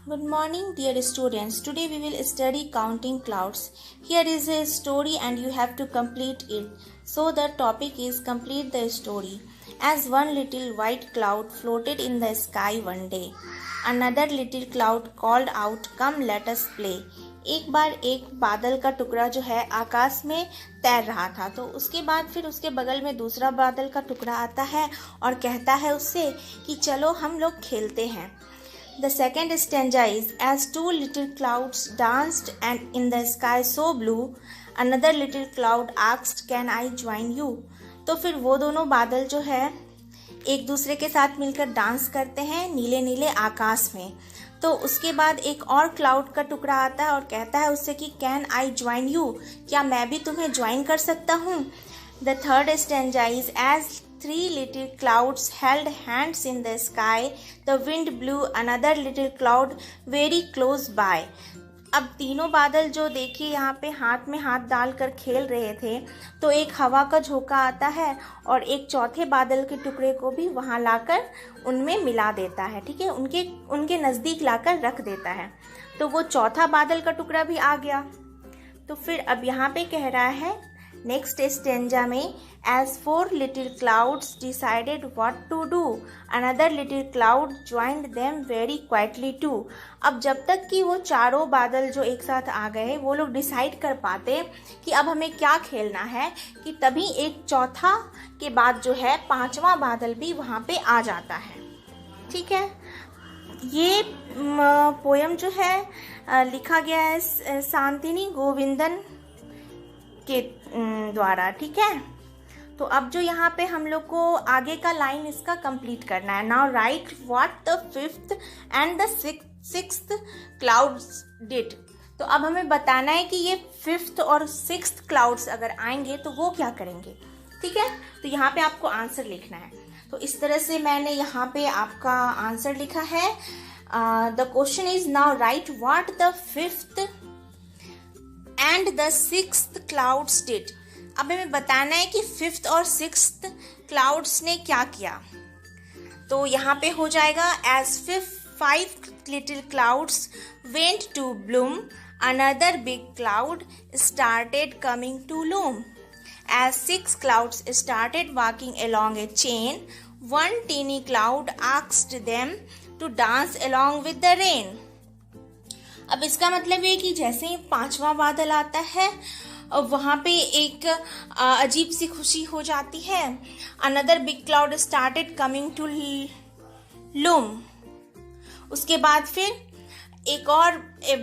Good morning, dear students. Today we will study counting clouds. Here is a story and you have to complete it. So the topic is complete the story. As one little white cloud floated in the sky one day, another little cloud called out, "Come, let us play." एक बार एक बादल का टुकड़ा जो है आकाश में तैर रहा था, तो उसके बाद फिर उसके बगल में दूसरा बादल का टुकड़ा आता है और कहता है उससे कि चलो हम लोग खेलते हैं. The second stanza is, as two little clouds danced and in the sky so blue, another little cloud asked, "Can I join you?" तो फिर वो दोनों बादल जो है एक दूसरे के साथ मिलकर डांस करते हैं नीले नीले आकाश में. तो उसके बाद एक और क्लाउड का टुकड़ा आता है और कहता है उससे कि कैन आई ज्वाइन यू, क्या मैं भी तुम्हें ज्वाइन कर सकता हूँ. The third stanza is, as three little clouds held hands in the sky, the wind blew another little cloud very close by. अब तीनों बादल जो देखिए यहाँ पे हाथ में हाथ डालकर खेल रहे थे, तो एक हवा का झोंका आता है और एक चौथे बादल के टुकड़े को भी वहाँ लाकर उनमें मिला देता है. ठीक है, उनके नज़दीक लाकर रख देता है. तो वो चौथा बादल का टुकड़ा भी आ गया. तो फिर अब यहाँ पे कह रहा है नेक्स्ट स्टेंजा में, as four little clouds decided what to do, another little cloud joined them very quietly too. अब जब तक कि वो चारों बादल जो एक साथ आ गए वो लोग डिसाइड कर पाते कि अब हमें क्या खेलना है, कि तभी एक चौथा के बाद जो है पांचवा बादल भी वहाँ पे आ जाता है. ठीक है, ये पोयम जो है लिखा गया है शांतिनी गोविंदन के द्वारा. ठीक है, तो अब जो यहाँ पे हम लोग को आगे का लाइन इसका कंप्लीट करना है. Now right what the fifth and the sixth clouds did. तो अब हमें बताना है कि ये फिफ्थ और सिक्स्थ क्लाउड्स अगर आएंगे तो वो क्या करेंगे. ठीक है, तो यहाँ पे आपको आंसर लिखना है. तो इस तरह से मैंने यहाँ पे आपका आंसर लिखा है. The question is now right what the fifth and the sixth clouds did. अब हमें बताना है कि फिफ्थ और सिक्स्थ क्लाउड्स ने क्या किया. तो यहाँ पे हो जाएगा, as five little clouds went to bloom, another big cloud started coming to loom. As six clouds started walking along a chain, one teeny cloud asked them to dance along with the rain. अब इसका मतलब ये कि जैसे ही पांचवा बादल आता है वहाँ पे एक अजीब सी खुशी हो जाती है. Another big cloud started coming to loom. उसके बाद फिर एक और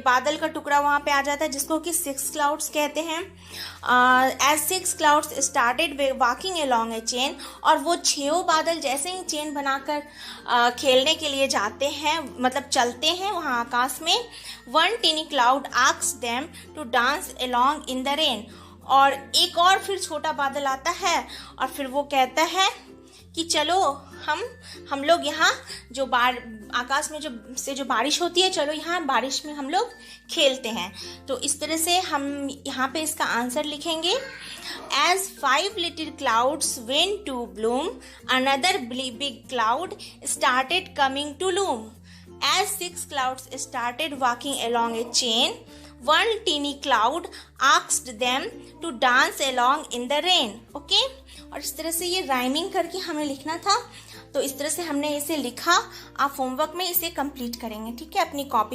बादल का टुकड़ा वहाँ पे आ जाता है जिसको कि सिक्स क्लाउड्स कहते हैं. As six clouds started walking along a chain, और वो छह बादल जैसे ही चेन बनाकर खेलने के लिए जाते हैं, मतलब चलते हैं वहाँ आकाश में. One tiny cloud asked them to dance along in the rain. और एक और फिर छोटा बादल आता है और फिर वो कहता है कि चलो हम लोग यहाँ जो आकाश में जो बारिश होती है, चलो यहाँ बारिश में हम लोग खेलते हैं. तो इस तरह से हम यहाँ पे इसका आंसर लिखेंगे. As five little clouds went to bloom, another big cloud started coming to loom. As six clouds started walking along a chain, one teeny cloud asked them to dance along in the rain. Okay, और इस तरह से ये rhyming करके हमें लिखना था. तो इस तरह से हमने इसे लिखा. आप होमवर्क में इसे कंप्लीट करेंगे. ठीक है, अपनी कॉपी